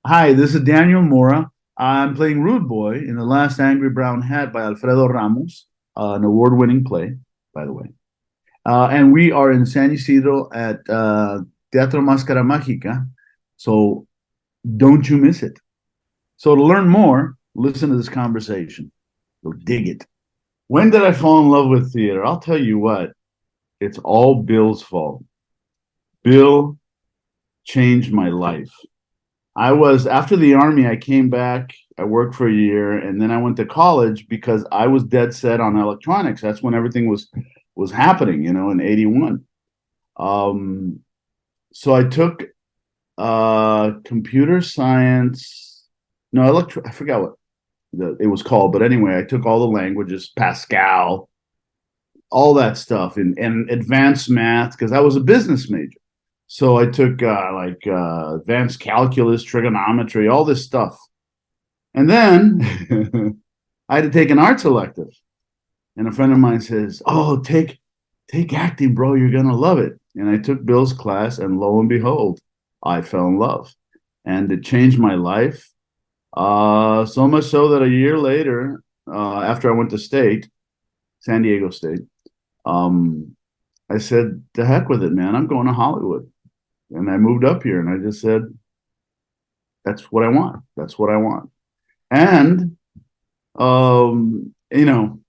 Hi, this is Daniel Mora. I'm playing Rude Boy in The Last Angry Brown Hat by Alfredo Ramos, an award-winning play, by the way. And we are in San Isidro at Teatro Máscara Mágica, so don't you miss it. So to learn more, listen to this conversation. You'll dig it. When did I fall in love with theater? I'll tell you what, it's all Bill's fault. Bill changed my life. I was after the army, I came back, I worked for a year, and then I went to college because I was dead set on electronics. That's when everything was happening, in 81. Um, so I took computer science, no, I forgot what it was called, but anyway, I took all the languages, Pascal, all that stuff, and advanced math because I was a business major. So I took advanced calculus, trigonometry, all this stuff. And then I had to take an arts elective. And a friend of mine says, "Oh, take acting, bro. You're gonna love it." And I took Bill's class, and lo and behold, I fell in love. And it changed my life. So much so that a year later, after I went to state, San Diego State, um, I said, "To heck with it, man. I'm going to Hollywood." And I moved up here and I just said, "That's what I want. That's what I want." And you know,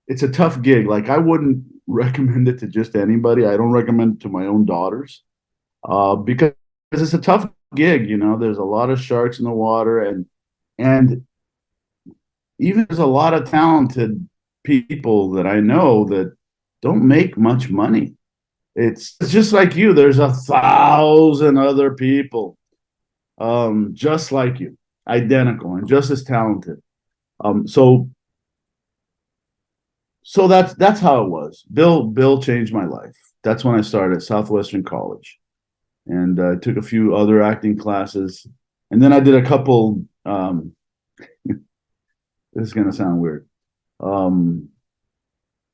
it's a tough gig. Like I wouldn't recommend it to just anybody. I don't recommend it to my own daughters, because it's a tough gig. There's a lot of sharks in the water, and even there's a lot of talented people that I know that don't make much money. It's just like you. There's 1,000 other people, just like you, identical and just as talented. So that's how it was. Bill changed my life. That's when I started at Southwestern College, and I took a few other acting classes, and then I did a couple. This is gonna sound weird. Um,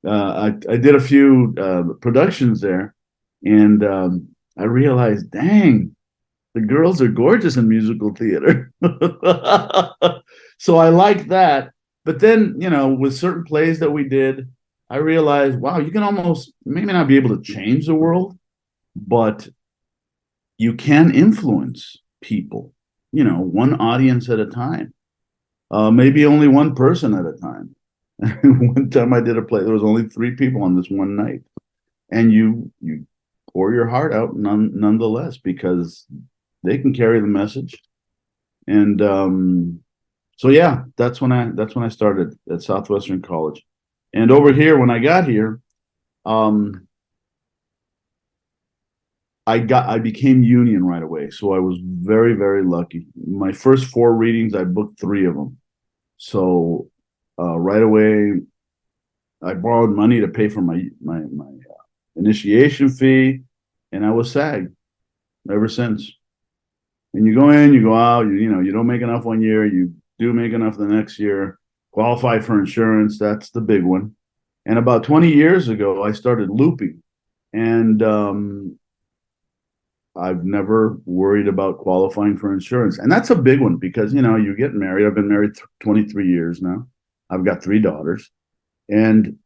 I did a few productions there, and I realized, dang, the girls are gorgeous in musical theater. So I like that. But then, with certain plays that we did, I realized, wow, you can almost maybe not be able to change the world, but you can influence people, one audience at a time, maybe only one person at a time. One time I did a play, there was only three people on this one night, and you pour your heart out nonetheless because they can carry the message. And so yeah, that's when I started at Southwestern College. And over here, when I got here, um, I became union right away. So I was very, very lucky. My first four readings, I booked three of them. So right away, I borrowed money to pay for my initiation fee, and I was SAG ever since. And you go in, you go out, you don't make enough one year, you do make enough the next year, qualify for insurance, that's the big one. And about 20 years ago, I started looping, and I've never worried about qualifying for insurance. And that's a big one because, you get married. I've been married 23 years now. I've got three daughters, and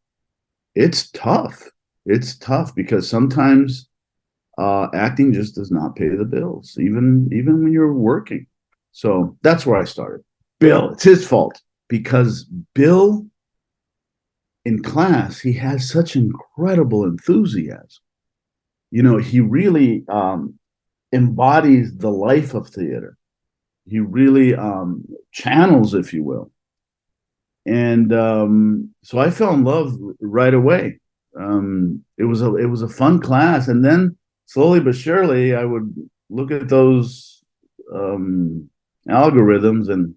it's tough. It's tough because sometimes acting just does not pay the bills, even when you're working. So that's where I started. Bill, it's his fault because Bill in class he has such incredible enthusiasm. He really embodies the life of theater. He really channels, if you will. And so I fell in love right away. It was a fun class, and then slowly but surely, I would look at those algorithms and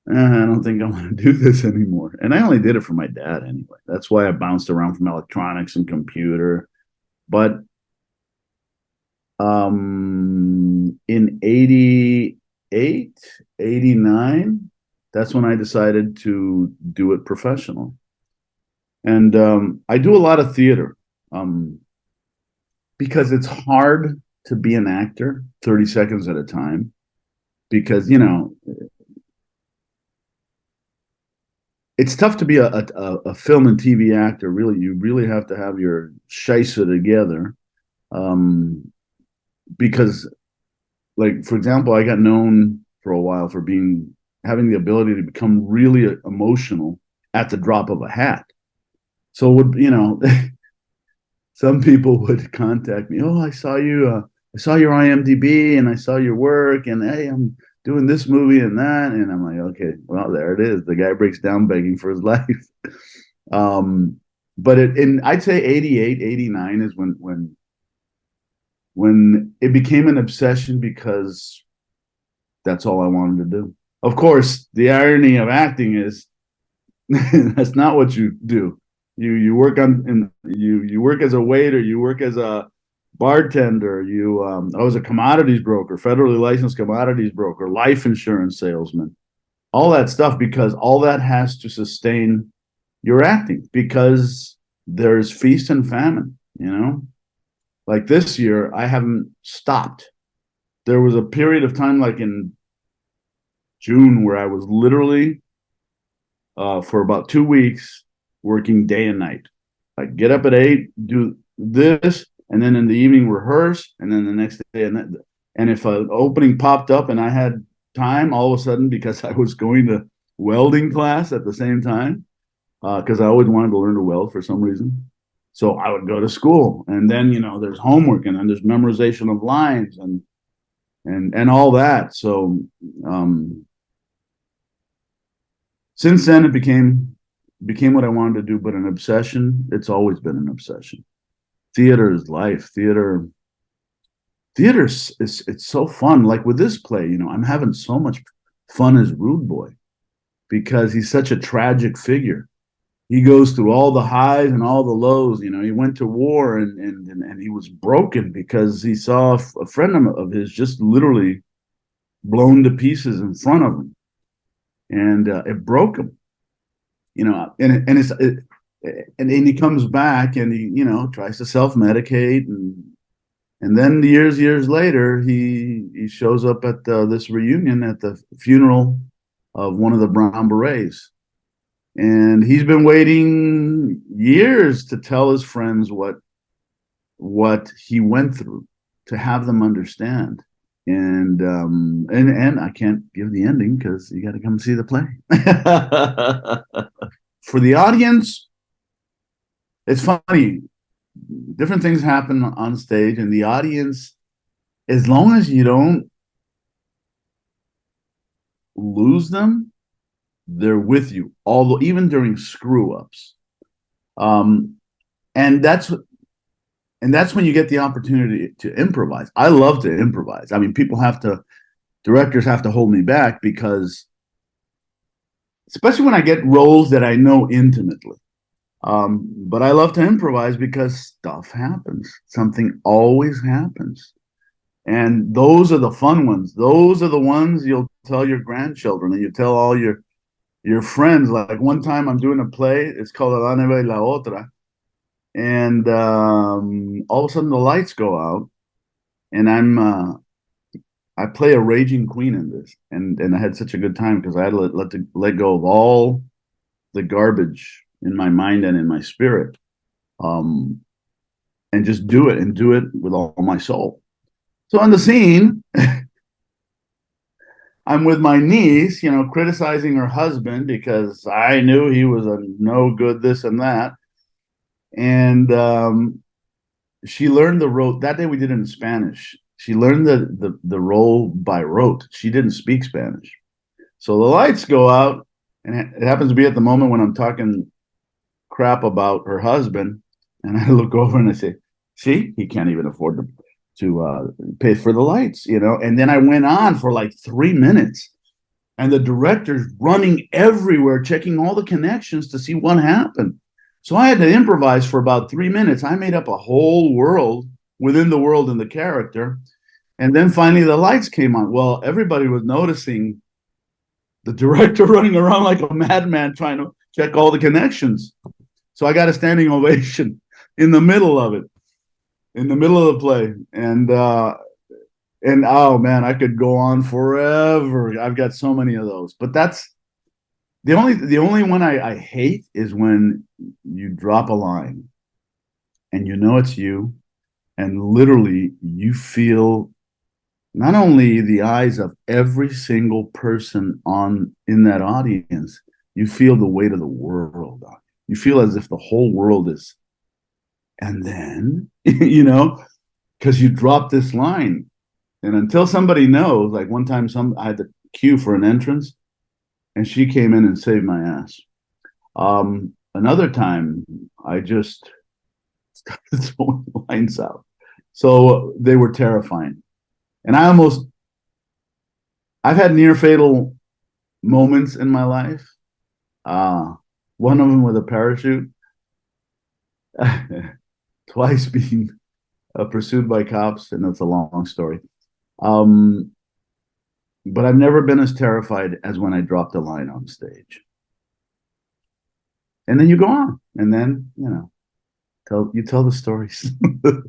I don't think I want to do this anymore. And I only did it for my dad anyway. That's why I bounced around from electronics and computer. But in 88, 89, that's when I decided to do it professional. And I do a lot of theater um, because it's hard to be an actor 30 seconds at a time. because, you know, it's tough to be a film and TV actor. Really, you really have to have your scheisse together. Um, because, like, for example, I got known for a while for having the ability to become really emotional at the drop of a hat. So, you know, some people would contact me. Oh, I saw you. I saw your IMDb and I saw your work. And hey, I'm doing this movie and that. And I'm like, okay, well, there it is. The guy breaks down begging for his life. But I'd say 88, 89 is when it became an obsession because that's all I wanted to do. Of course, the irony of acting is that's not what you do. You work you work as a waiter, you work as a bartender, I was a commodities broker, federally licensed commodities broker, life insurance salesman, all that stuff, because all that has to sustain your acting, because there's feast and famine, you know? Like this year, I haven't stopped. There was a period of time like in June where I was literally for about 2 weeks working day and night. Like get up at 8, do this, and then in the evening rehearse, and then the next day. And if an opening popped up and I had time, all of a sudden, because I was going to welding class at the same time, because I always wanted to learn to weld for some reason. So I would go to school, and then, you know, there's homework, and then there's memorization of lines and all that. So since then, it became what I wanted to do, but an obsession. It's always been an obsession. Theater is life. Theater it's so fun. Like with this play, you know, I'm having so much fun as Rude Boy because he's such a tragic figure. He goes through all the highs and all the lows. You know, he went to war and he was broken because he saw a friend of his just literally blown to pieces in front of him, and it broke him. You know, and he comes back and he, you know, tries to self-medicate, and then years later he shows up at this reunion at the funeral of one of the Brown Berets. And he's been waiting years to tell his friends what he went through, to have them understand. And I can't give the ending because you got to come see the play. For the audience, it's funny. Different things happen on stage, and the audience, as long as you don't lose them, they're with you, although even during screw ups. And that's when you get the opportunity to improvise. I love to improvise. I mean, directors have to hold me back, because especially when I get roles that I know intimately. But I love to improvise because stuff happens. Something always happens. And those are the fun ones. Those are the ones you'll tell your grandchildren, and you tell all your friends. Like one time I'm doing a play, it's called La Neve y la Otra, and all of a sudden the lights go out, and I play a raging queen in this, and I had such a good time because I had to let go of all the garbage in my mind and in my spirit, and just do it with all my soul. So on the scene, I'm with my niece, you know, criticizing her husband because I knew he was a no good this and that. And she learned the role. That day we did it in Spanish. She learned the role by rote. She didn't speak Spanish. So the lights go out, and it happens to be at the moment when I'm talking crap about her husband. And I look over and I say, see, he can't even afford to pay for the lights, you know. And then I went on for like 3 minutes, and the director's running everywhere, checking all the connections to see what happened. So I had to improvise for about 3 minutes. I made up a whole world within the world and the character. And then finally the lights came on. Well, everybody was noticing the director running around like a madman trying to check all the connections. So I got a standing ovation in the middle of it, in the middle of the play. And And oh man, I could go on forever. I've got so many of those. But that's the only one I hate is when you drop a line and you know it's you, and literally you feel not only the eyes of every single person on in that audience, you feel the weight of the world on you. You feel as if the whole world is, and then because you drop this line. And until somebody knows, like one time I had to queue for an entrance and she came in and saved my ass. Another time I just started throwing lines out. So they were terrifying. And I've had near fatal moments in my life. One of them with a parachute, twice being pursued by cops, and that's a long story. But I've never been as terrified as when I dropped a line on stage. And then you go on, and then tell the stories. But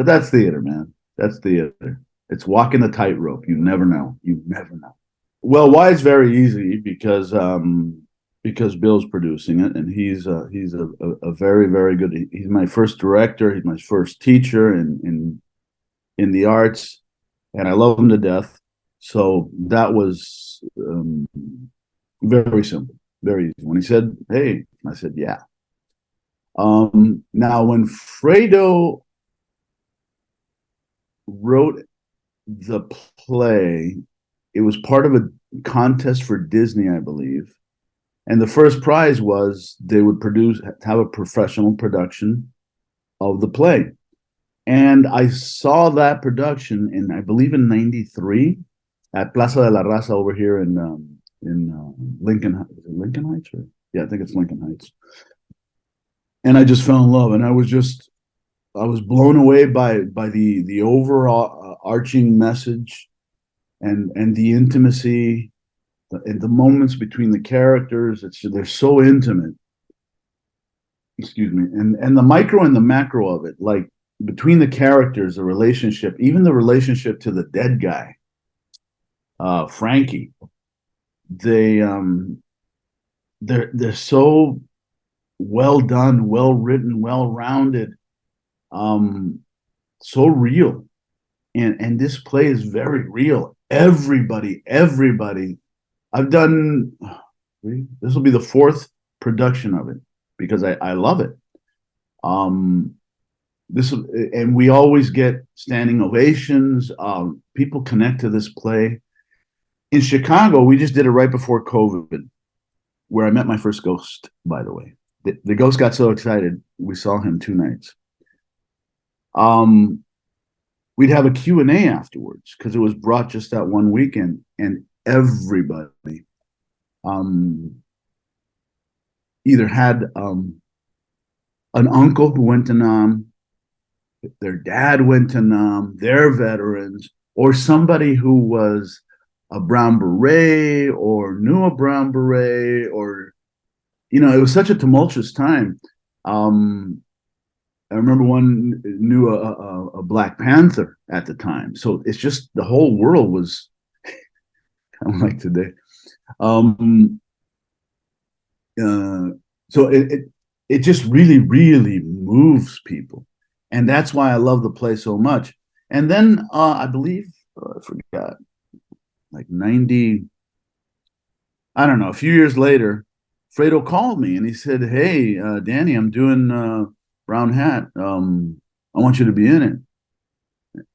that's theater, man. That's theater. It's walking the tightrope. You never know. You never know. Well, why it's very easy because Bill's producing it, and he's a very, very good. He's my first director. He's my first teacher in the arts, and I love him to death. So that was very simple, very easy. When he said, "Hey," I said, "Yeah." Now, when Fredo wrote the play, it was part of a contest for Disney, I believe. And the first prize was they would have a professional production of the play. And I saw that production I believe in '93 at Plaza de la Raza over here in Lincoln. Is it Lincoln Heights? Yeah, I think it's Lincoln Heights. And I just fell in love, and I was blown away by the overall arching message and the intimacy and the moments between the characters. They're so intimate. Excuse me. And the micro and the macro of it, like between the characters, the relationship, even the relationship to the dead guy, Frankie. They're so well done, well written, well rounded, so real. And this play is very real. Everybody. I've done. This will be the fourth production of it because I love it. And we always get standing ovations. People connect to this play. In Chicago, we just did it right before COVID, where I met my first ghost. By the way, the ghost got so excited we saw him 2 nights. We'd have a Q&A afterwards because it was brought just that one weekend, and everybody either had an uncle who went to Nam, their dad went to Nam, they're veterans, or somebody who was a brown beret or knew a brown beret, or it was such a tumultuous time. I remember one knew a Black Panther at the time. So it's just the whole world was kind of like today. So it just really, really moves people. And that's why I love the play so much. And then I believe, I forgot, like 90, I don't know, a few years later, Fredo called me and he said, "Hey, Danny, I'm doing Brown Hat. I want you to be in it."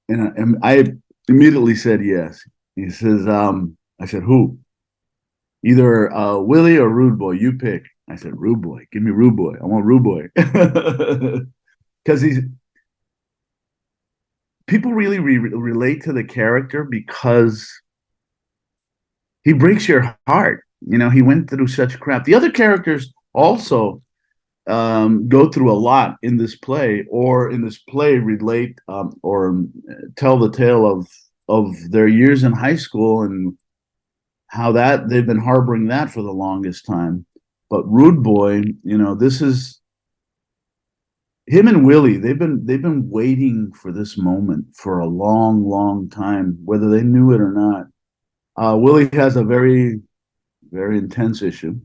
And I immediately said yes. He says, I said, "Who?" "Either Willie or Rude Boy, you pick." I said, "Rude Boy, give me Rude Boy. I want Rude Boy." Because people really relate to the character because he breaks your heart. He went through such crap. The other characters also go through a lot in this play, or in this play relate or tell the tale of their years in high school and how that they've been harboring that for the longest time. But Rude Boy, him and Willie, they've been waiting for this moment for a long, long time, whether they knew it or not. Willie has a very, very intense issue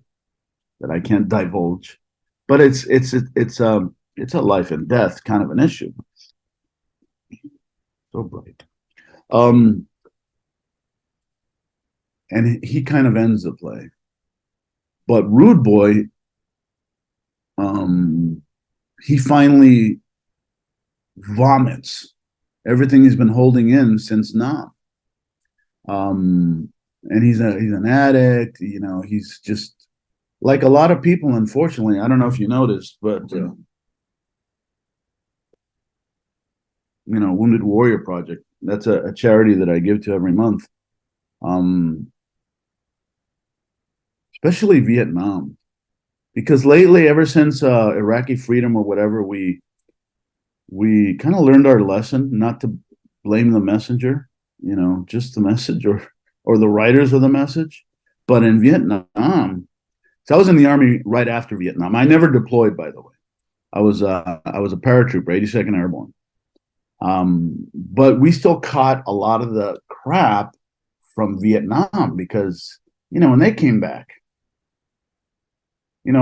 that I can't divulge, but it's a life and death kind of an issue. So bright. Um, and he kind of ends the play. But Rude Boy, he finally vomits everything he's been holding in since now. And he's an addict. You know, he's just like a lot of people. Unfortunately, I don't know if you noticed, but Wounded Warrior Project. That's a charity that I give to every month. Especially Vietnam, because lately, ever since Iraqi freedom or whatever, we kind of learned our lesson not to blame the messenger, just the message or the writers of the message. But in Vietnam, so I was in the Army right after Vietnam. I never deployed, by the way. I was a paratrooper, 82nd Airborne. But we still caught a lot of the crap from Vietnam because, when they came back,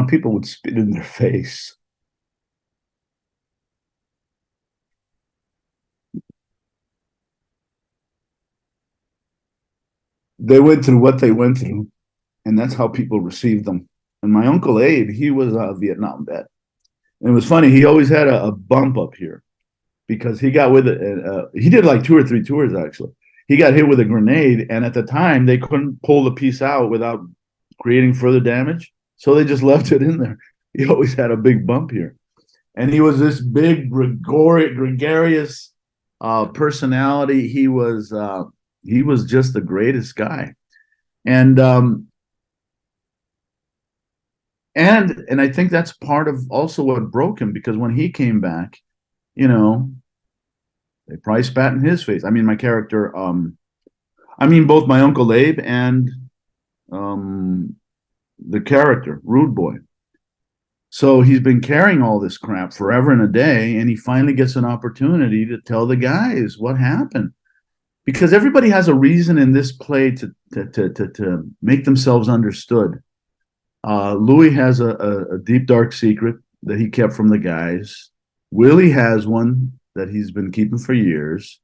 people would spit in their face. They went through what they went through, and that's how people received them. And my Uncle Abe, he was a Vietnam vet. And it was funny, he always had a bump up here because he got with it. He did like 2 or 3 tours, actually. He got hit with a grenade, and at the time, they couldn't pull the piece out without creating further damage. So they just left it in there. He always had a big bump here. And he was this big, gregarious personality. He was just the greatest guy. And I think that's part of also what broke him, because when he came back, they probably spat in his face. I mean, my character, both my Uncle Abe and the character, Rude Boy. So he's been carrying all this crap forever and a day, and he finally gets an opportunity to tell the guys what happened. Because everybody has a reason in this play to make themselves understood. Louis has a deep, dark secret that he kept from the guys. Willie has one that he's been keeping for years.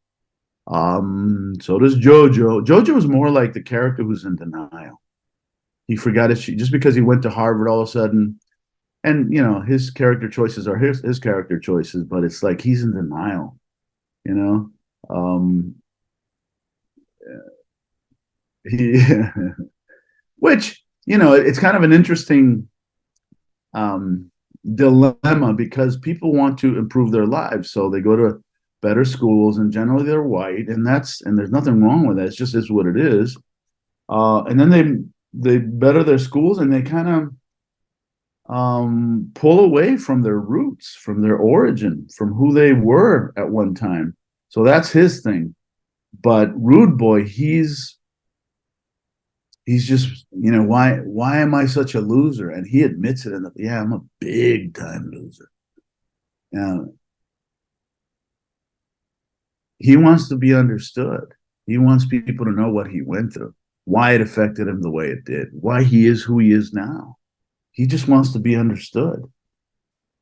So does Jojo. Jojo is more like the character who's in denial. He forgot it just because he went to Harvard all of a sudden. And, his character choices are his character choices, but it's like he's in denial, he, which, it's kind of an interesting dilemma, because people want to improve their lives. So they go to better schools, and generally they're white, and there's nothing wrong with that. It's just what it is. And then they better their schools, and they kind of pull away from their roots, from their origin, from who they were at one time. So that's his thing. But Rude Boy, he's just, why am I such a loser? And he admits it I'm a big time loser. He wants to be understood. He wants people to know what he went through, why it affected him the way it did, why he is who he is now. He just wants to be understood.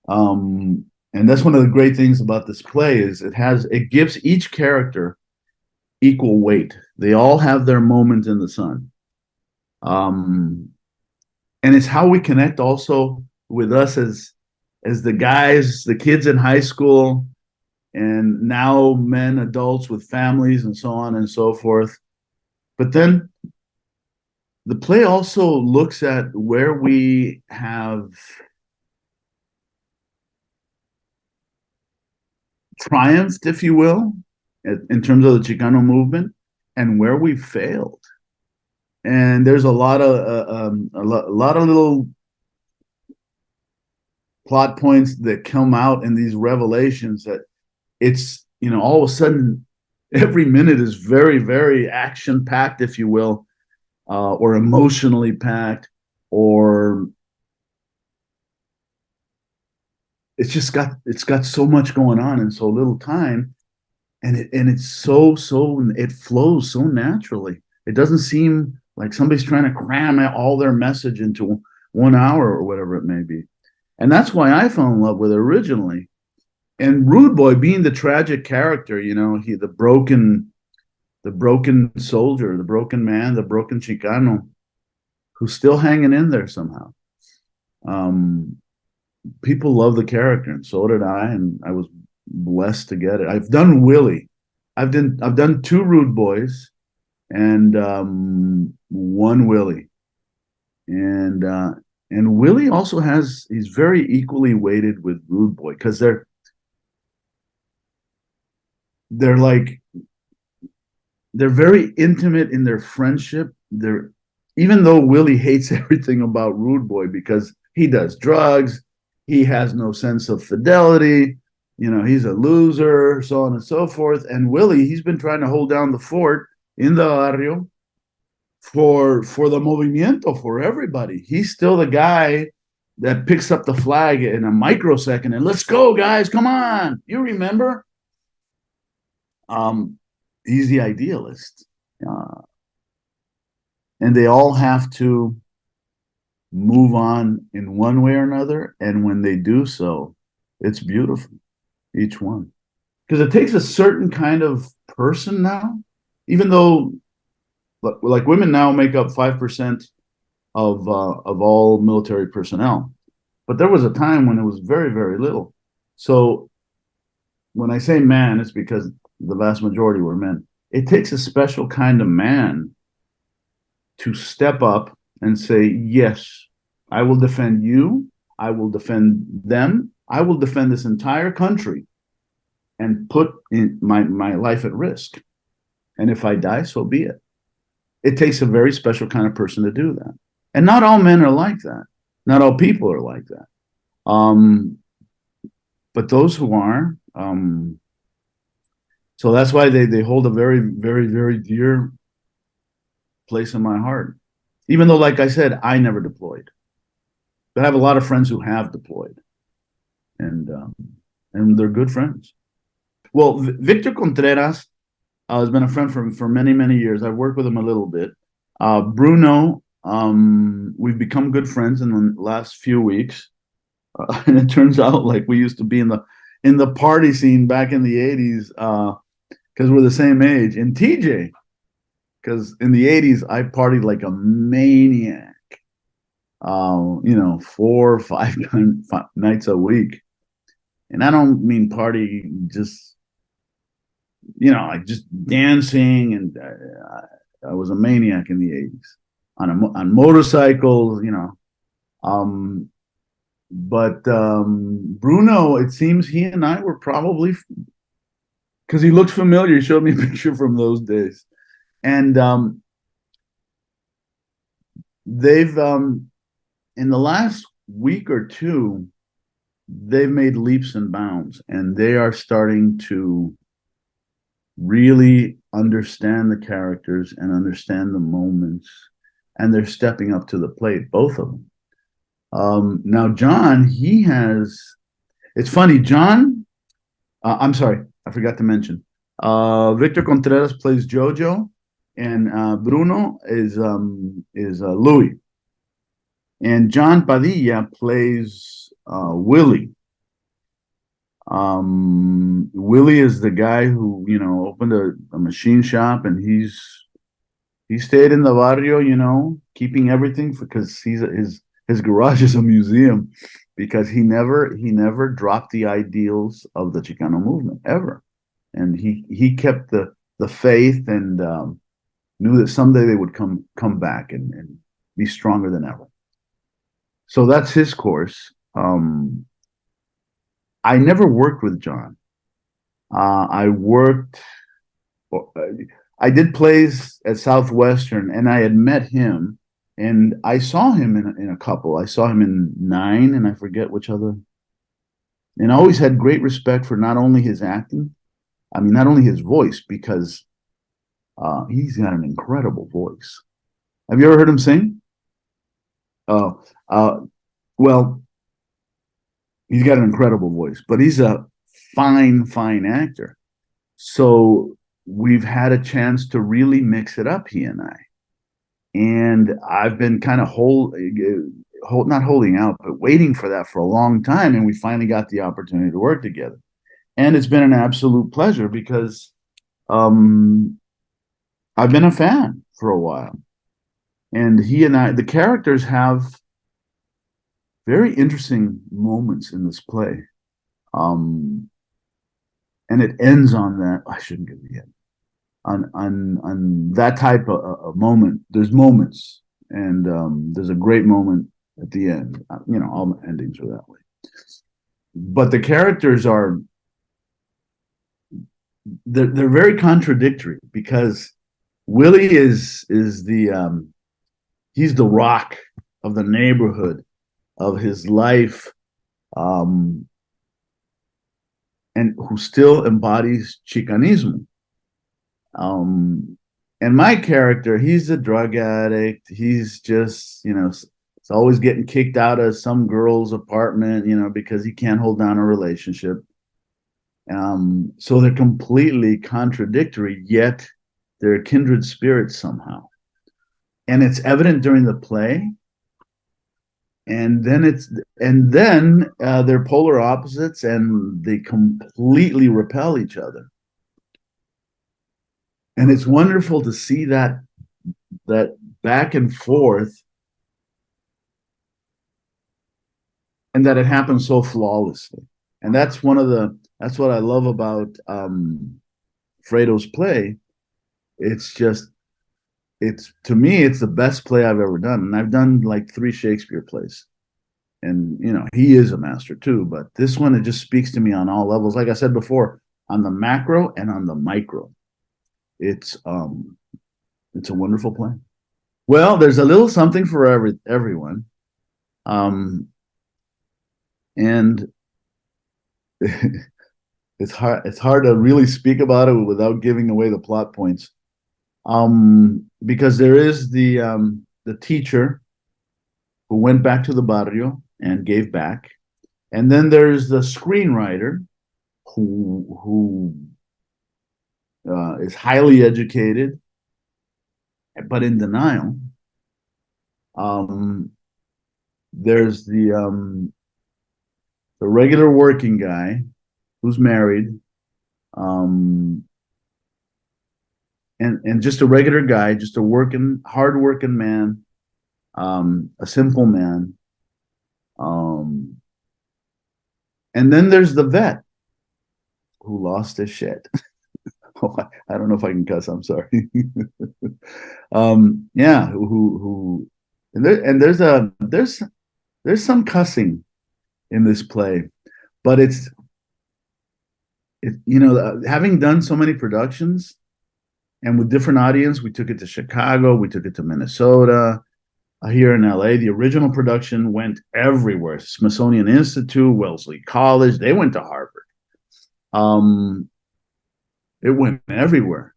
And that's one of the great things about this play is it gives each character equal weight. They all have their moment in the sun. And it's how we connect also with us as the guys, the kids in high school, and now men, adults with families and so on and so forth. But then the play also looks at where we have triumphed, if you will, in terms of the Chicano movement, and where we failed. And there's a lot of little plot points that come out in these revelations that it's, all of a sudden every minute is very, very action packed, if you will, or emotionally packed, or it's got so much going on in so little time, and it's so it flows so naturally. It doesn't seem like somebody's trying to cram all their message into 1 hour or whatever it may be. And that's why I fell in love with it originally. And Rude Boy being the tragic character, you know, he the broken soldier, the broken man, the broken Chicano, who's still hanging in there somehow. Um, People love the character, and so did I, and I was blessed to get it. I've done Willie. I've done two Rude Boys and one Willie. And Willie also he's very equally weighted with Rude Boy because they're like they're very intimate in their friendship. They're even though Willie hates everything about Rude Boy because he does drugs, he has no sense of fidelity, you know, he's a loser, so on and so forth. And Willie, he's been trying to hold down the fort in the barrio for the movimiento, for everybody. He's still the guy that picks up the flag in a microsecond and let's go, guys, come on. You remember? He's the idealist. And they all have to move on in one way or another. And when they do so, it's beautiful, each one. Because it takes a certain kind of person now, even though like women now make up 5% of all military personnel. But there was a time when it was very, very little. So when I say man, it's because the vast majority were men. It takes a special kind of man to step up and say, yes, I will defend you. I will defend them. I will defend this entire country and put in my life at risk. And if I die, so be it. It takes a very special kind of person to do that. And not all men are like that. Not all people are like that. But those who are, so that's why they hold a very, very, very dear place in my heart. Even though, like I said, I never deployed. But I have a lot of friends who have deployed. And they're good friends. Well, Victor Contreras has been a friend for many, many years. I've worked with him a little bit. Bruno, we've become good friends in the last few weeks. And it turns out like we used to be in the party scene back in the 80s because we're the same age. And TJ, because in the 80s, I partied like a maniac, you know, 4 or 5 nights a week. And I don't mean party just, you know, like just dancing. And I was a maniac in the 80s on motorcycles, you know. But Bruno, it seems he and I were probably, because he looked familiar. He showed me a picture from those days. And they've, in the last week or two, they've made leaps and bounds, and they are starting to really understand the characters and understand the moments, and they're stepping up to the plate, both of them. Now, John, it's funny, John, I'm sorry, I forgot to mention, Victor Contreras plays Jojo, and Bruno is Louis. And John Padilla plays Willie. Willie is the guy who, you know, opened a machine shop, and he stayed in the barrio, you know, keeping everything because his garage is a museum, because he never dropped the ideals of the Chicano movement ever, and he kept the faith and knew that someday they would come back and be stronger than ever. So that's his course. I never worked with John. I did plays at Southwestern, and I had met him, and I saw him in a couple. I saw him in 9, and I forget which other. And I always had great respect for not only his acting, I mean, not only his voice, because he's got an incredible voice. Have you ever heard him sing? Oh, well, He's got an incredible voice, but he's a fine actor. So we've had a chance to really mix it up, he and I. And I've been kind of not holding out, but waiting for that for a long time. And we finally got the opportunity to work together. And it's been an absolute pleasure because I've been a fan for a while. And he and I, the characters have very interesting moments in this play. And it ends on that. I shouldn't give the end. On that type of moment. There's moments, and there's a great moment at the end. All endings are that way. But the characters they're very contradictory because Willie is the he's the rock of the neighborhood, of his life, and who still embodies Chicanismo. And my character, he's a drug addict. He's just, it's always getting kicked out of some girl's apartment, because he can't hold down a relationship. So they're completely contradictory, yet they're kindred spirits somehow. And it's evident during the play. And then they're polar opposites, and they completely repel each other. And it's wonderful to see that back and forth, and that it happens so flawlessly. And that's what I love about Fredo's play. To me, it's the best play I've ever done. And I've done like 3 Shakespeare plays. And, he is a master too. But this one, it just speaks to me on all levels. Like I said before, on the macro and on the micro. It's a wonderful play. Well, there's a little something for everyone. And it's hard to really speak about it without giving away the plot points. Because there is the teacher who went back to the barrio and gave back. And then there's the screenwriter who is highly educated, but in denial. There's the regular working guy who's married, and just a regular guy, just a hard-working man, a simple man. And then there's the vet who lost his shit. I don't know if I can cuss. I'm sorry. Yeah. There's some cussing in this play, but having done so many productions and with different audience, we took it to Chicago, we took it to Minnesota, here in LA. The original production went everywhere. Smithsonian Institute, Wellesley College. They went to Harvard. It went everywhere.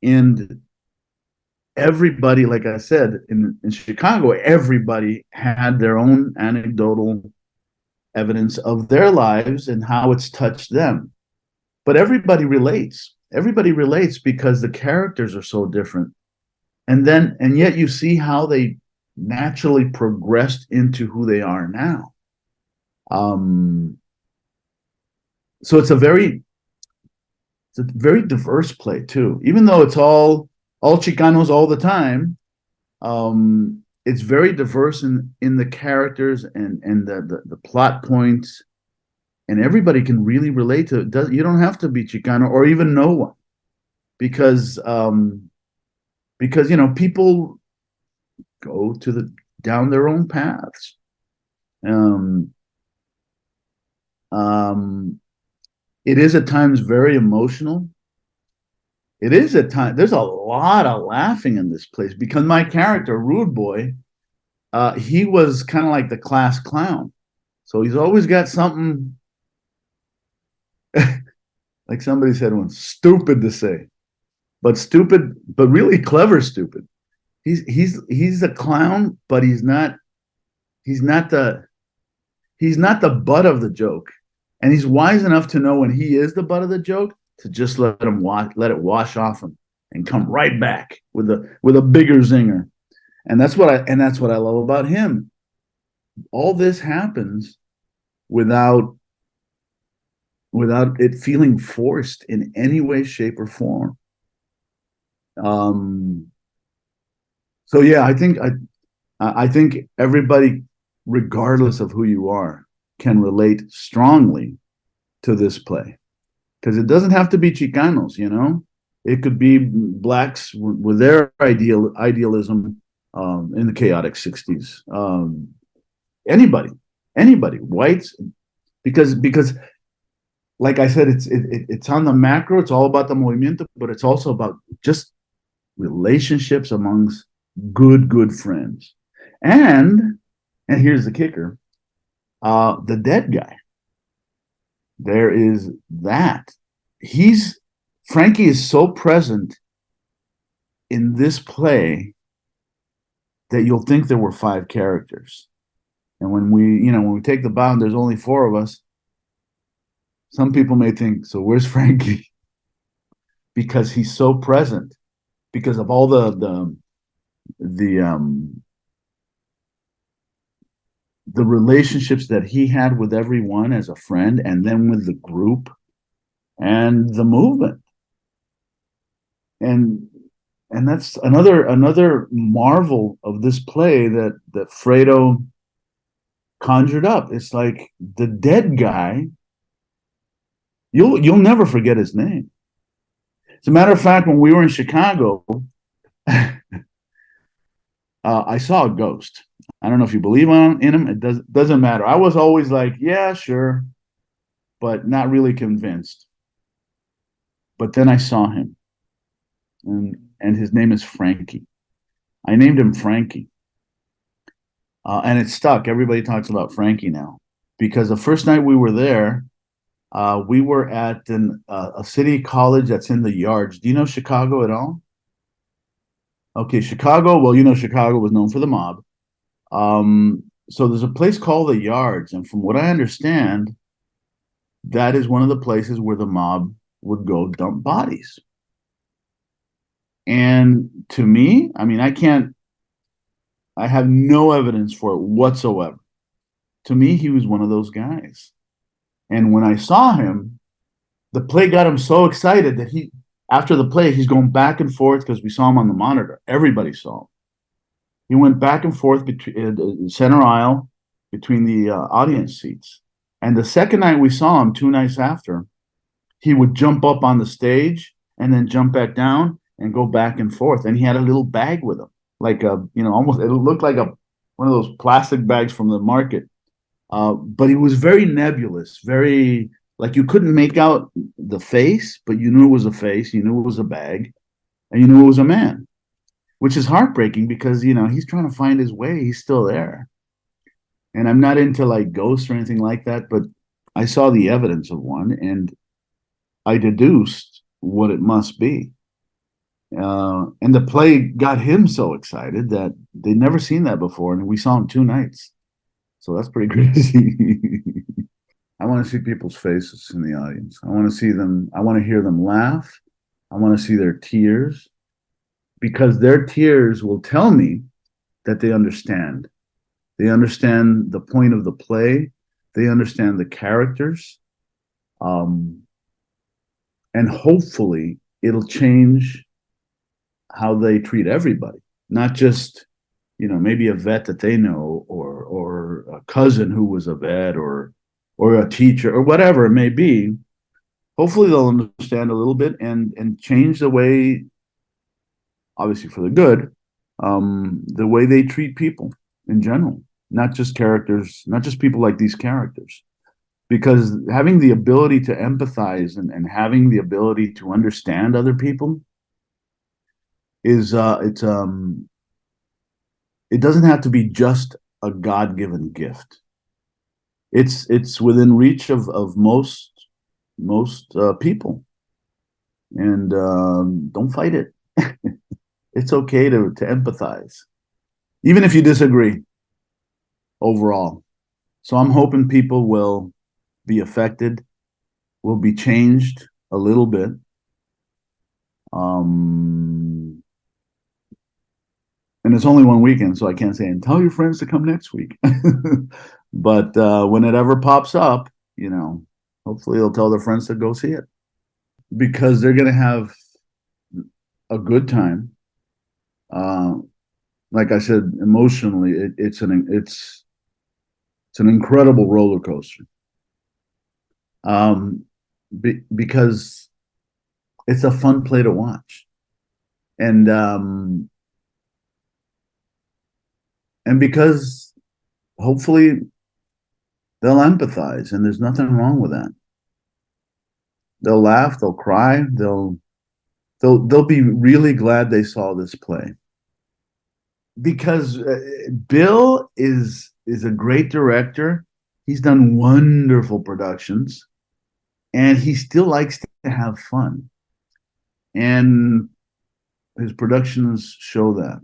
And everybody, like I said, in Chicago, everybody had their own anecdotal evidence of their lives and how it's touched them. But everybody relates. Everybody relates because the characters are so different. And yet you see how they naturally progressed into who they are now. So it's a very diverse play too. Even though it's all Chicanos all the time, it's very diverse in the characters and the plot points, and everybody can really relate to it. You don't have to be Chicano or even know one, because people go down their own paths. It is at times very emotional. It is at times, there's a lot of laughing in this place because my character, Rude Boy, he was kind of like the class clown. So he's always got something, like somebody said once, stupid to say, but really clever stupid. He's a clown, but he's not he's not the butt of the joke, and he's wise enough to know when he is the butt of the joke to just let it wash off him and come right back with a bigger zinger. And that's what I love about him. All this happens without it feeling forced in any way, shape, or form. So yeah, I think everybody, regardless of who you are, can relate strongly to this play, because it doesn't have to be Chicanos, you know. It could be blacks with their idealism in the chaotic '60s. Anybody, whites, because like I said, it's on the macro. It's all about the movimiento, but it's also about just relationships amongst good friends. And here's the kicker: the dead guy. There is that. Frankie is so present in this play that you'll think there were 5 characters. And when we take the bound, there's only 4 of us. Some people may think, so where's Frankie? Because he's so present, because of all the relationships that he had with everyone as a friend, and then with the group and the movement. And that's another marvel of this play that Fredo conjured up. It's like the dead guy, you'll never forget his name. As a matter of fact, when we were in Chicago, I saw a ghost. I don't know if you believe in him. It doesn't matter. I was always like, yeah, sure, but not really convinced. But then I saw him, and his name is Frankie. I named him Frankie, and it stuck. Everybody talks about Frankie now, because the first night we were there, we were at a city college that's in the Yards. Do you know Chicago at all? Okay, Chicago. Well, you know, Chicago was known for the mob. So there's a place called the Yards, and from what I understand, that is one of the places where the mob would go dump bodies. And to me, I mean, I have no evidence for it whatsoever. To me, he was one of those guys. And when I saw him, the play got him so excited that after the play, he's going back and forth, because we saw him on the monitor. Everybody saw him. He went back and forth between the center aisle, between the audience seats. And the second night we saw him, 2 nights after, he would jump up on the stage and then jump back down and go back and forth. And he had a little bag with him, like almost, it looked like one of those plastic bags from the market. But he was very nebulous, very, like, you couldn't make out the face, but you knew it was a face, you knew it was a bag, and you knew it was a man, which is heartbreaking, because, he's trying to find his way. He's still there. And I'm not into like ghosts or anything like that, but I saw the evidence of one, and I deduced what it must be. And the play got him so excited that they'd never seen that before, and we saw him 2 nights. So that's pretty crazy. I want to see people's faces in the audience. I want to see them. I want to hear them laugh. I want to see their tears, because their tears will tell me that they understand. They understand the point of the play. They understand the characters. And hopefully it'll change how they treat everybody, not just, maybe a vet that they know, or a cousin who was a vet, or a teacher, or whatever it may be. Hopefully they'll understand a little bit and change the way, obviously for the good, the way they treat people in general, not just characters, not just people like these characters. Because having the ability to empathize and having the ability to understand other people is it doesn't have to be just a God-given gift. It's within reach of most people, and don't fight it. It's okay to empathize, even if you disagree overall. So I'm hoping people will be affected, will be changed a little bit. And it's only one weekend, so I can't say, and tell your friends to come next week. But when it ever pops up, hopefully they'll tell their friends to go see it because they're going to have a good time. Like I said, emotionally, it's an incredible roller coaster. Because it's a fun play to watch, and because hopefully they'll empathize, and there's nothing wrong with that. They'll laugh, they'll cry, they'll be really glad they saw this play because Bill is a great director. He's done wonderful productions, and he still likes to have fun, and his productions show that.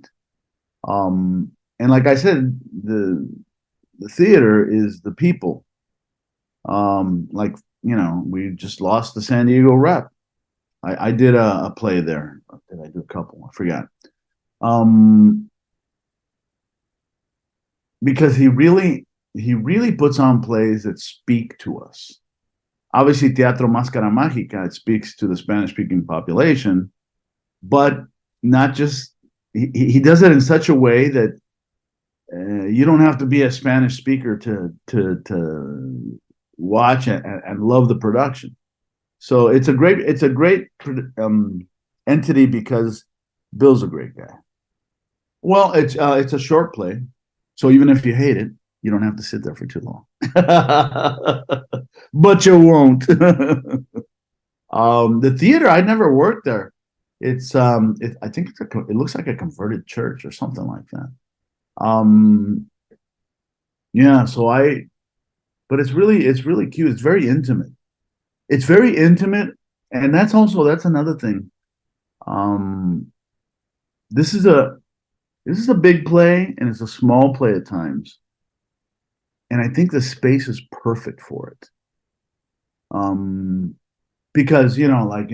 And like I said, the theater is the people. Like we just lost the San Diego rep. I did a play there. Did I do a couple? I forgot. Because he really puts on plays that speak to us. Obviously, Teatro Máscara Mágica, it speaks to the Spanish-speaking population, but not just. He does it in such a way that you don't have to be a Spanish speaker to watch and love the production. So it's a great entity because Bill's a great guy. Well, it's a short play, so even if you hate it, you don't have to sit there for too long. But you won't. The theater, I never worked there. It's I think it looks like a converted church or something like that. Yeah, but it's really cute. It's very intimate. It's very intimate, and that's another thing. Um, this is a big play, and it's a small play at times, and I think the space is perfect for it. Because like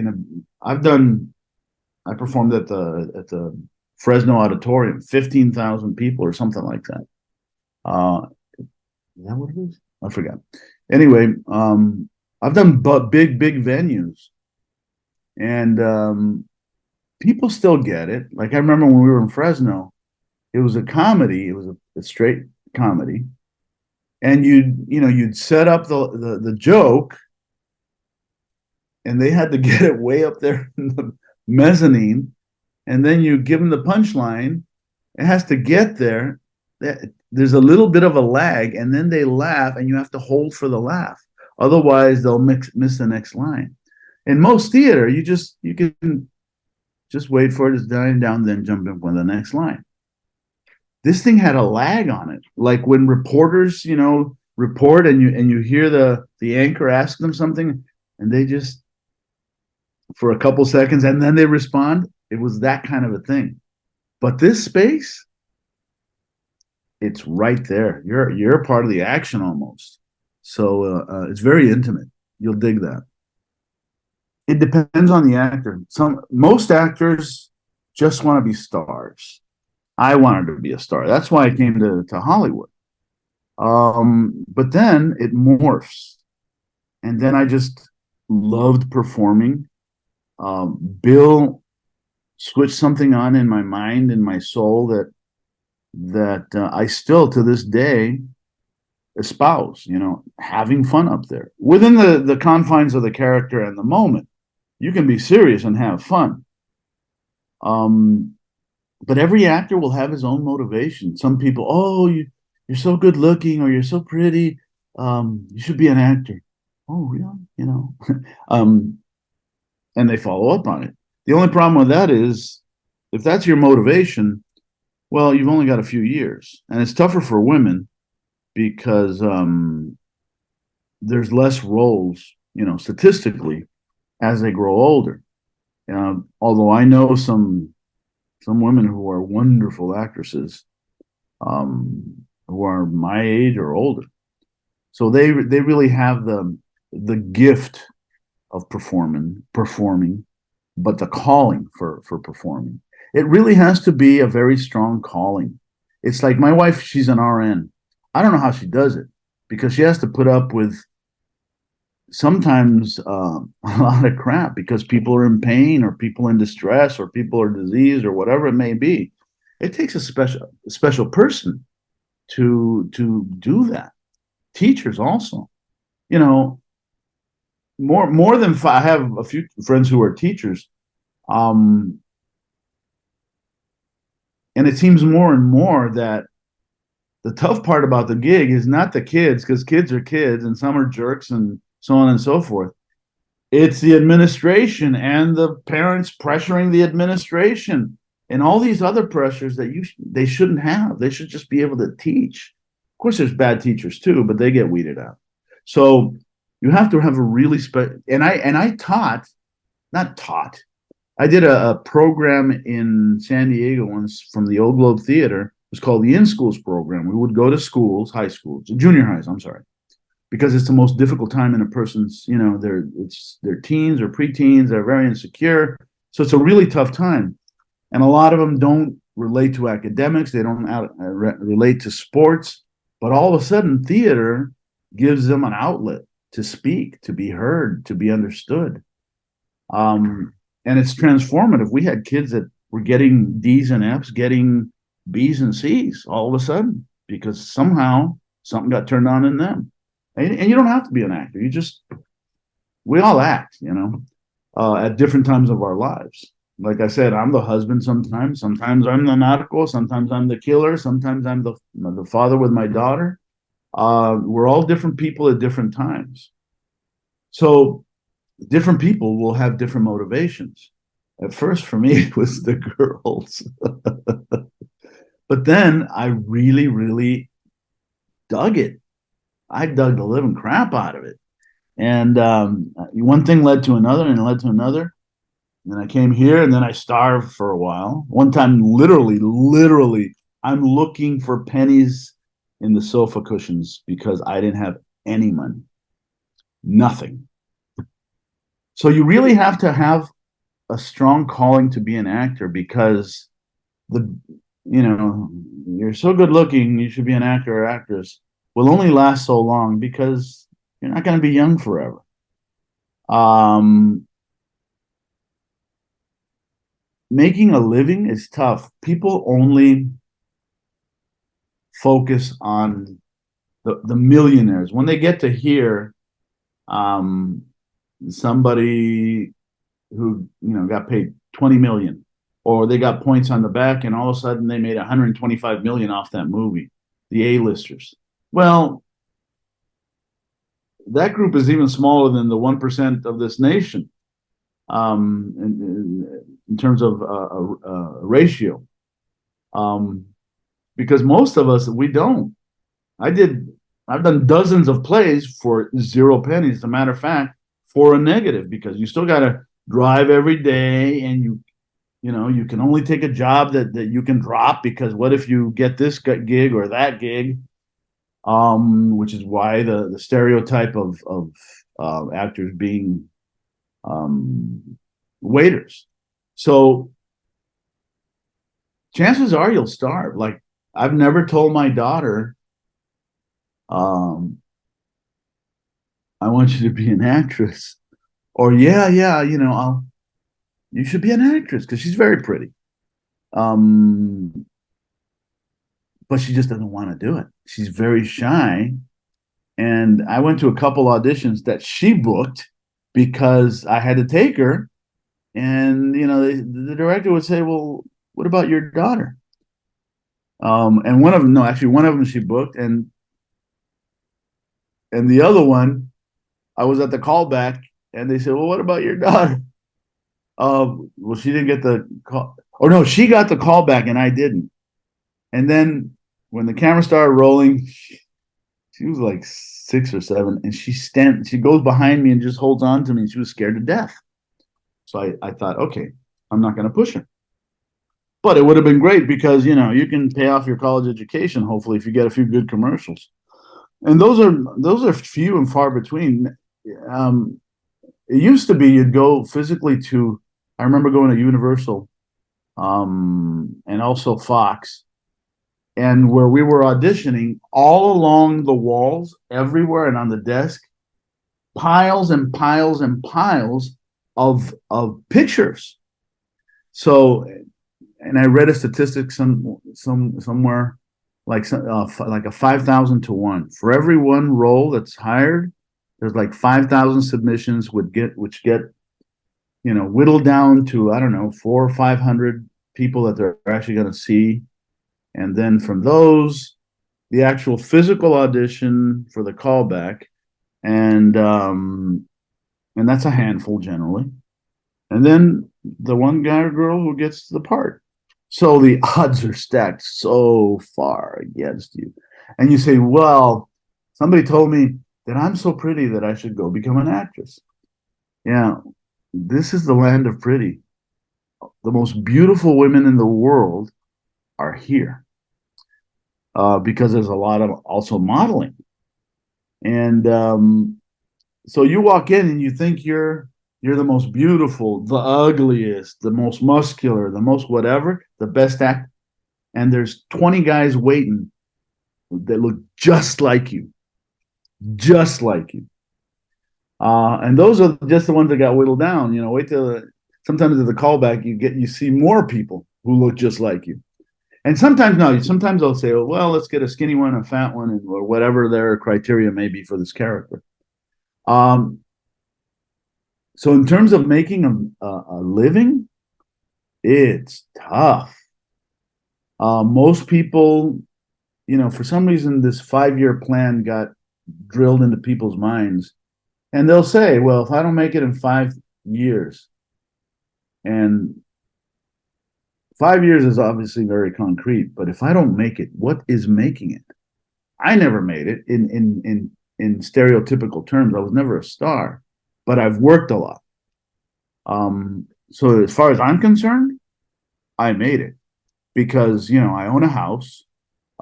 I performed at the Fresno Auditorium, 15,000 people or something like that. Is that what it is? I forgot. Anyway, I've done big venues, and people still get it. Like I remember when we were in Fresno, it was a comedy. It was a straight comedy, and you'd set up the joke, and they had to get it way up there in the mezzanine, and then you give them the punchline. It has to get there. There's a little bit of a lag, and then they laugh, and you have to hold for the laugh. Otherwise, they'll miss the next line. In most theater, you can just wait for it to die down, then jump in with the next line. This thing had a lag on it, like when reporters, report, and you hear the anchor ask them something, and they just for a couple seconds, and then they respond. It was that kind of a thing. But this space, it's right there. You're a part of the action almost. So it's very intimate. You'll dig that. It depends on the actor. Most actors just want to be stars. I wanted to be a star. That's why I came to Hollywood. But then it morphs, and then I just loved performing. Bill switched something on in my mind and my soul that I still to this day espouse. Having fun up there within the confines of the character and the moment. You can be serious and have fun. But every actor will have his own motivation. Some people, oh, you're so good looking, or you're so pretty. You should be an actor. Oh, really? And they follow up on it. The only problem with that is if that's your motivation, well, you've only got a few years, and it's tougher for women because there's less roles, statistically, as they grow older. Although I know some women who are wonderful actresses, who are my age or older. So they really have the gift of performing, but the calling for performing. It really has to be a very strong calling. It's like my wife, she's an RN. I don't know how she does it because she has to put up with sometimes a lot of crap because people are in pain or people in distress or people are diseased or whatever it may be. It takes a special person to do that. Teachers also, you know, more than I have a few friends who are teachers, um, and it seems more and more that the tough part about the gig is not the kids, because kids are kids and some are jerks and so on and so forth. It's the administration and the parents pressuring the administration and all these other pressures that they shouldn't have. They should just be able to teach. Of course, there's bad teachers too, but they get weeded out. So you have to have a really special. And I taught, not taught. I did a program in San Diego once from the Old Globe Theater. It was called the In Schools program. We would go to schools, high schools, junior highs. I'm sorry, because it's the most difficult time in a person's, their teens or preteens. They're very insecure, so it's a really tough time. And a lot of them don't relate to academics. They don't relate to sports. But all of a sudden, theater gives them an outlet to speak, to be heard, to be understood. And it's transformative. We had kids that were getting D's and F's, getting B's and C's all of a sudden because somehow something got turned on in them. And you don't have to be an actor. We all act, at different times of our lives. Like I said, I'm the husband sometimes. Sometimes I'm the narco. Sometimes I'm the killer. Sometimes I'm the father with my daughter. We're all different people at different times. So different people will have different motivations. At first, for me, it was the girls. But then I really, really dug it. I dug the living crap out of it. And one thing led to another and led to another. And I came here and then I starved for a while. One time, literally, I'm looking for pennies in the sofa cushions because I didn't have any money. Nothing. So you really have to have a strong calling to be an actor because you're so good looking, you should be an actor or actress, will only last so long because you're not going to be young forever. Making a living is tough. People only focus on the millionaires. When they get to hear somebody who got paid 20 million, or they got points on the back, and all of a sudden they made 125 million off that movie, the A-listers. Well, that group is even smaller than the 1% of this nation. In terms of a ratio, because most of us, we don't. I've done dozens of plays for 0 pennies. As a matter of fact, for a negative, because you still got to drive every day, and you can only take a job that you can drop, because what if you get this gig or that gig? Which is why the stereotype of actors being waiters. So chances are you'll starve. Like, I've never told my daughter, I want you to be an actress, or you should be an actress, because she's very pretty. But she just doesn't want to do it. She's very shy. And I went to a couple auditions that she booked because I had to take her. And, the director would say, well, what about your daughter? And one of them she booked. And the other one, I was at the callback, and they said, well, what about your daughter? Well, she didn't get the call. Or no, she got the call back and I didn't. And then when the camera started rolling, she was like 6 or 7, and she goes behind me and just holds on to me, and she was scared to death. So I thought, okay, I'm not going to push her. But it would have been great because, you can pay off your college education, hopefully, if you get a few good commercials. and those are few and far between. Um, it used to be you'd go physically to. I remember going to Universal, and also Fox, and where we were auditioning, all along the walls, everywhere, and on the desk, piles and piles and piles of pictures. So, and I read a statistic somewhere like a 5,000 to 1 for every one role that's hired. There's like 5,000 submissions which get whittled down to, I don't know, 400 or 500 people that they're actually going to see, and then from those, the actual physical audition for the callback, and that's a handful generally, and then the one guy or girl who gets the part. So the odds are stacked so far against you. And you say, well, somebody told me that I'm so pretty that I should go become an actress. Yeah, this is the land of pretty. The most beautiful women in the world are here, because there's a lot of also modeling. And so you walk in and you think you're the most beautiful, the ugliest, the most muscular, the most whatever, the best act. And there's 20 guys waiting that look just like you, just like you. And those are just the ones that got whittled down. Wait till sometimes at the callback you see more people who look just like you. And sometimes no, sometimes they'll say, oh, well, let's get a skinny one, a fat one, or whatever their criteria may be for this character. So in terms of making a living, it's tough. Most people, for some reason, this 5-year plan got drilled into people's minds. And they'll say, well, if I don't make it in 5 years, and 5 years is obviously very concrete, but if I don't make it, what is making it? I never made it in stereotypical terms. I was never a star, but I've worked a lot. So as far as I'm concerned, I made it because, I own a house.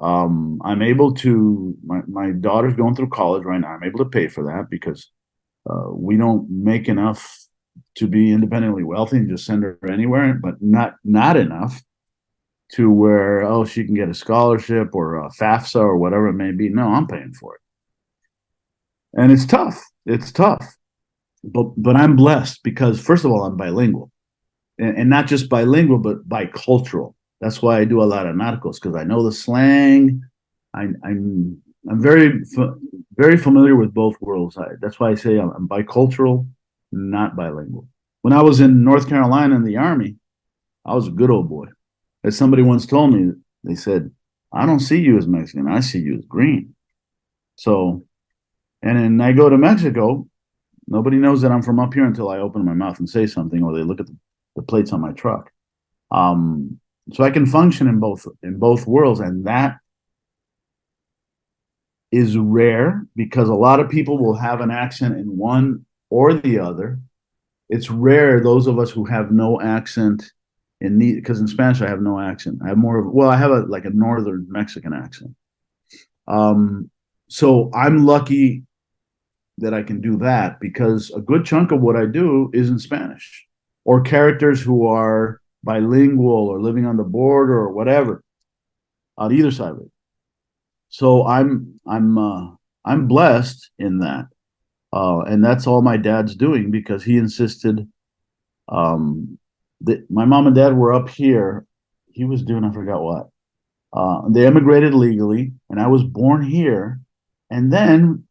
I'm able to, my daughter's going through college right now. I'm able to pay for that because we don't make enough to be independently wealthy and just send her anywhere, but not enough to where, oh, she can get a scholarship or a FAFSA or whatever it may be. No, I'm paying for it. And it's tough. It's tough. But I'm blessed because, first of all, I'm bilingual. And not just bilingual, but bicultural. That's why I do a lot of narcos, because I know the slang. I'm very very familiar with both worlds. That's why I say I'm bicultural, not bilingual. When I was in North Carolina in the Army, I was a good old boy. As somebody once told me, they said, I don't see you as Mexican. I see you as green. So, and then I go to Mexico. Nobody knows that I'm from up here until I open my mouth and say something, or they look at the plates on my truck. So I can function in both worlds, and that is rare because a lot of people will have an accent in one or the other. It's rare those of us who have no accent because in Spanish I have no accent. I have more of, well, I have a northern Mexican accent. So I'm lucky that I can do that because a good chunk of what I do is in Spanish, or characters who are bilingual or living on the border or whatever on either side of it. So I'm blessed in that, and that's all my dad's doing because he insisted. That my mom and dad were up here. He was doing, I forgot what. They immigrated legally, and I was born here, and then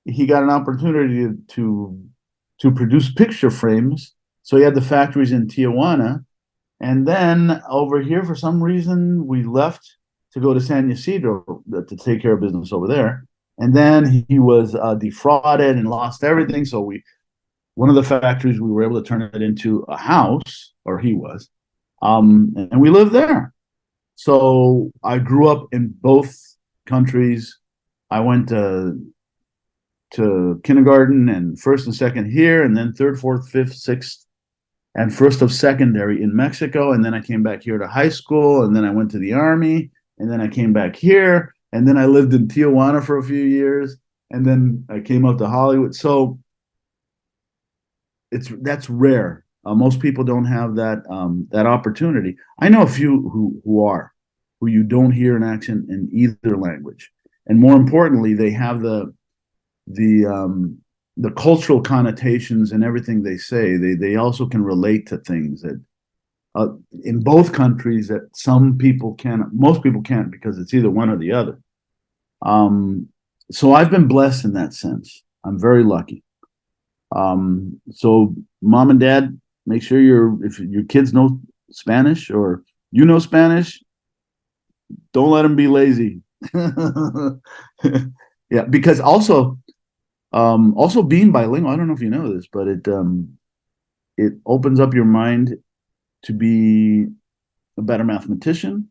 he got an opportunity to produce picture frames. So he had the factories in Tijuana, and then over here for some reason we left to go to San Ysidro to take care of business over there. And then he was defrauded and lost everything. So one of the factories, we were able to turn it into a house, or he was, and we lived there. So I grew up in both countries. I went to kindergarten and first and second here, and then third, fourth, fifth, sixth, and first of secondary in Mexico. And then I came back here to high school, and then I went to the Army, and then I came back here. and then I lived in Tijuana for a few years, and then I came up to Hollywood. So that's rare. Most people don't have that opportunity. I know a few who you don't hear an accent in either language, and more importantly, they have the cultural connotations and everything they say. They also can relate to things that in both countries that some people can, most people can't, because it's either one or the other. So I've been blessed in that sense. I'm very lucky. So mom and dad, make sure if your kids know Spanish or you know Spanish, don't let them be lazy. Yeah, because also being bilingual, I don't know if you know this, but it opens up your mind to be a better mathematician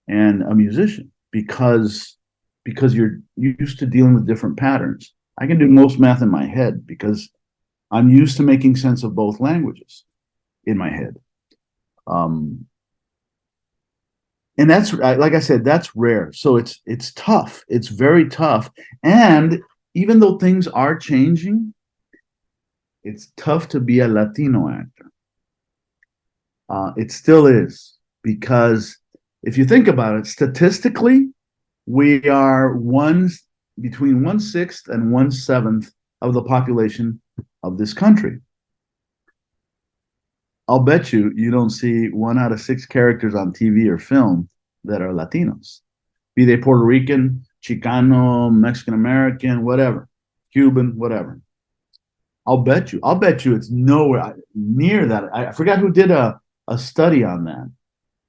and a musician because you're used to dealing with different patterns. I can do most math in my head because I'm used to making sense of both languages in my head. And that's, like I said, that's rare. So it's tough. It's very tough. And even though things are changing, it's tough to be a Latino actor. It still is, because if you think about it, statistically, we are between 1/6 and 1/7 of the population of this country. I'll bet you don't see 1 out of 6 characters on TV or film that are Latinos, be they Puerto Rican, Chicano, Mexican American, whatever, Cuban, whatever. I'll bet you it's nowhere near that. I forgot who did a study on that,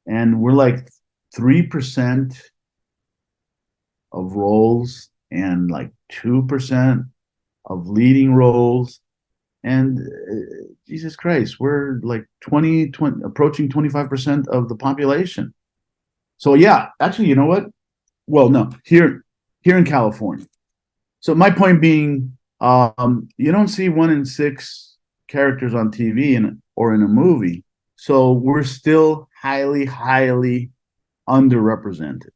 and we're like 3% of roles and like 2% of leading roles. And Jesus Christ, we're like 20, approaching 25% of the population. So yeah, actually, you know what? Well, no, here in California. So my point being, you don't see 1 in 6 characters on TV or in a movie. So we're still highly, highly underrepresented.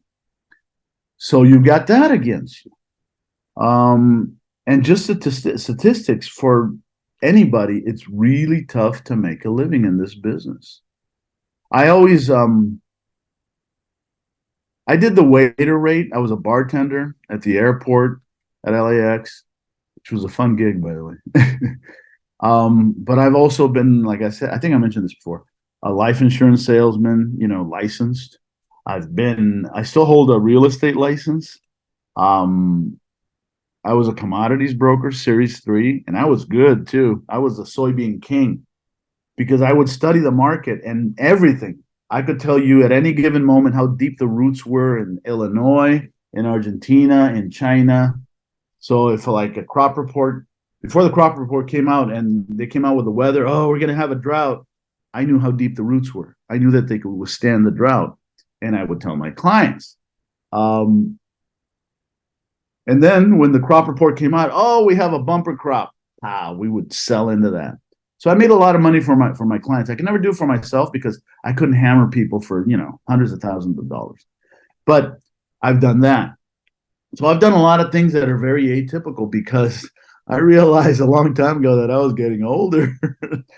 So you got that against you. And just statistics for anybody, it's really tough to make a living in this business. I always I did the waiter rate. I was a bartender at the airport at LAX, which was a fun gig, by the way. But I've also been, like I said, I think I mentioned this before, a life insurance salesman, licensed. I still hold a real estate license. I was a commodities broker, Series 3, and I was good too. I was the soybean king because I would study the market and everything. I could tell you at any given moment how deep the roots were in Illinois, in Argentina, in China. So if like a crop report, before the crop report came out and they came out with the weather, oh, we're going to have a drought, I knew how deep the roots were. I knew that they could withstand the drought. And I would tell my clients. And then when the crop report came out, oh, we have a bumper crop. We would sell into that. So I made a lot of money for my clients. I could never do it for myself because I couldn't hammer people for, hundreds of thousands of dollars. But I've done that. So I've done a lot of things that are very atypical because I realized a long time ago that I was getting older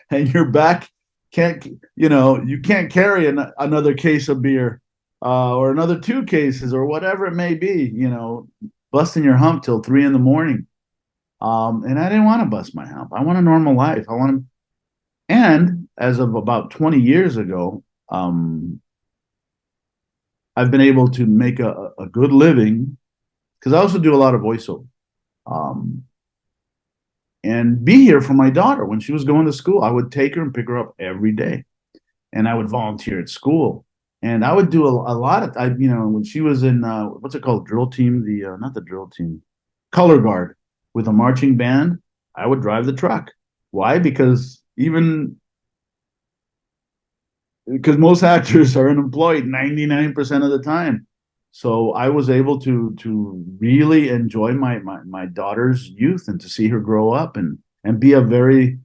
and your back you can't carry another case of beer or another 2 cases or whatever it may be, busting your hump till 3 a.m. And I didn't want to bust my hump. I want a normal life. And as of about 20 years ago, I've been able to make a good living because I also do a lot of voiceover. And be here for my daughter. When she was going to school, I would take her and pick her up every day. And I would volunteer at school. And I would do a lot of, when she was in, what's it called, drill team, not the drill team, color guard with a marching band, I would drive the truck. Why? Because most actors are unemployed 99% of the time. So I was able to really enjoy my daughter's youth and to see her grow up and be a very,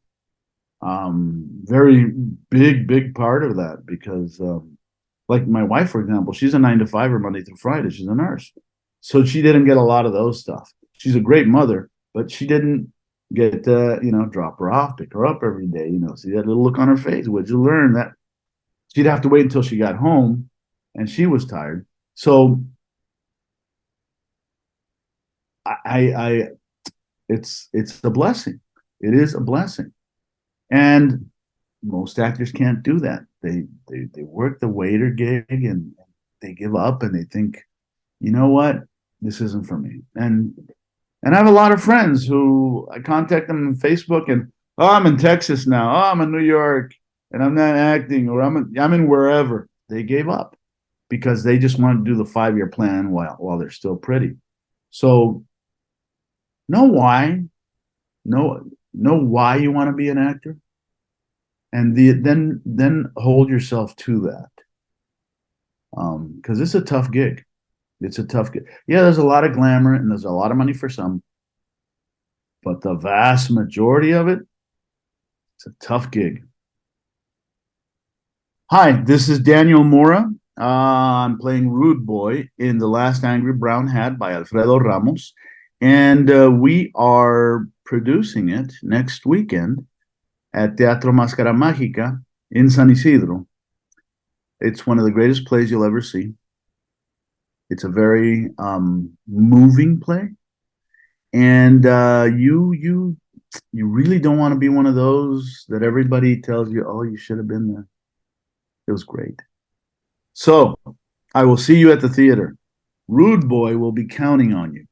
very big part of that because, like my wife, for example, she's a 9 to 5 Monday through Friday. She's a nurse. So she didn't get a lot of those stuff. She's a great mother, but she didn't get drop her off, pick her up every day. See that little look on her face. What'd you learn? That she'd have to wait until she got home, and she was tired. So I it's a blessing. It is a blessing, and most actors can't do that. They work the waiter gig and they give up and they think, you know what, this isn't for me. And I have a lot of friends who I contact them on Facebook and, oh, I'm in Texas now. Oh, I'm in New York and I'm not acting, or I'm in wherever. They gave up because they just want to do the 5-year plan while they're still pretty. So know why, know why you want to be an actor, and then hold yourself to that. Because it's a tough gig. It's a tough gig. Yeah, there's a lot of glamour and there's a lot of money for some, but the vast majority of it, it's a tough gig. Hi, this is Daniel Mora. I'm playing Rude Boy in The Last Angry Brown Hat by Alfredo Ramos, and we are producing it next weekend at Teatro Máscara Mágica in San Isidro. It's one of the greatest plays you'll ever see. It's a very moving play, and you really don't want to be one of those that everybody tells you, oh, you should have been there. It was great. So I will see you at the theater. Rude Boy will be counting on you.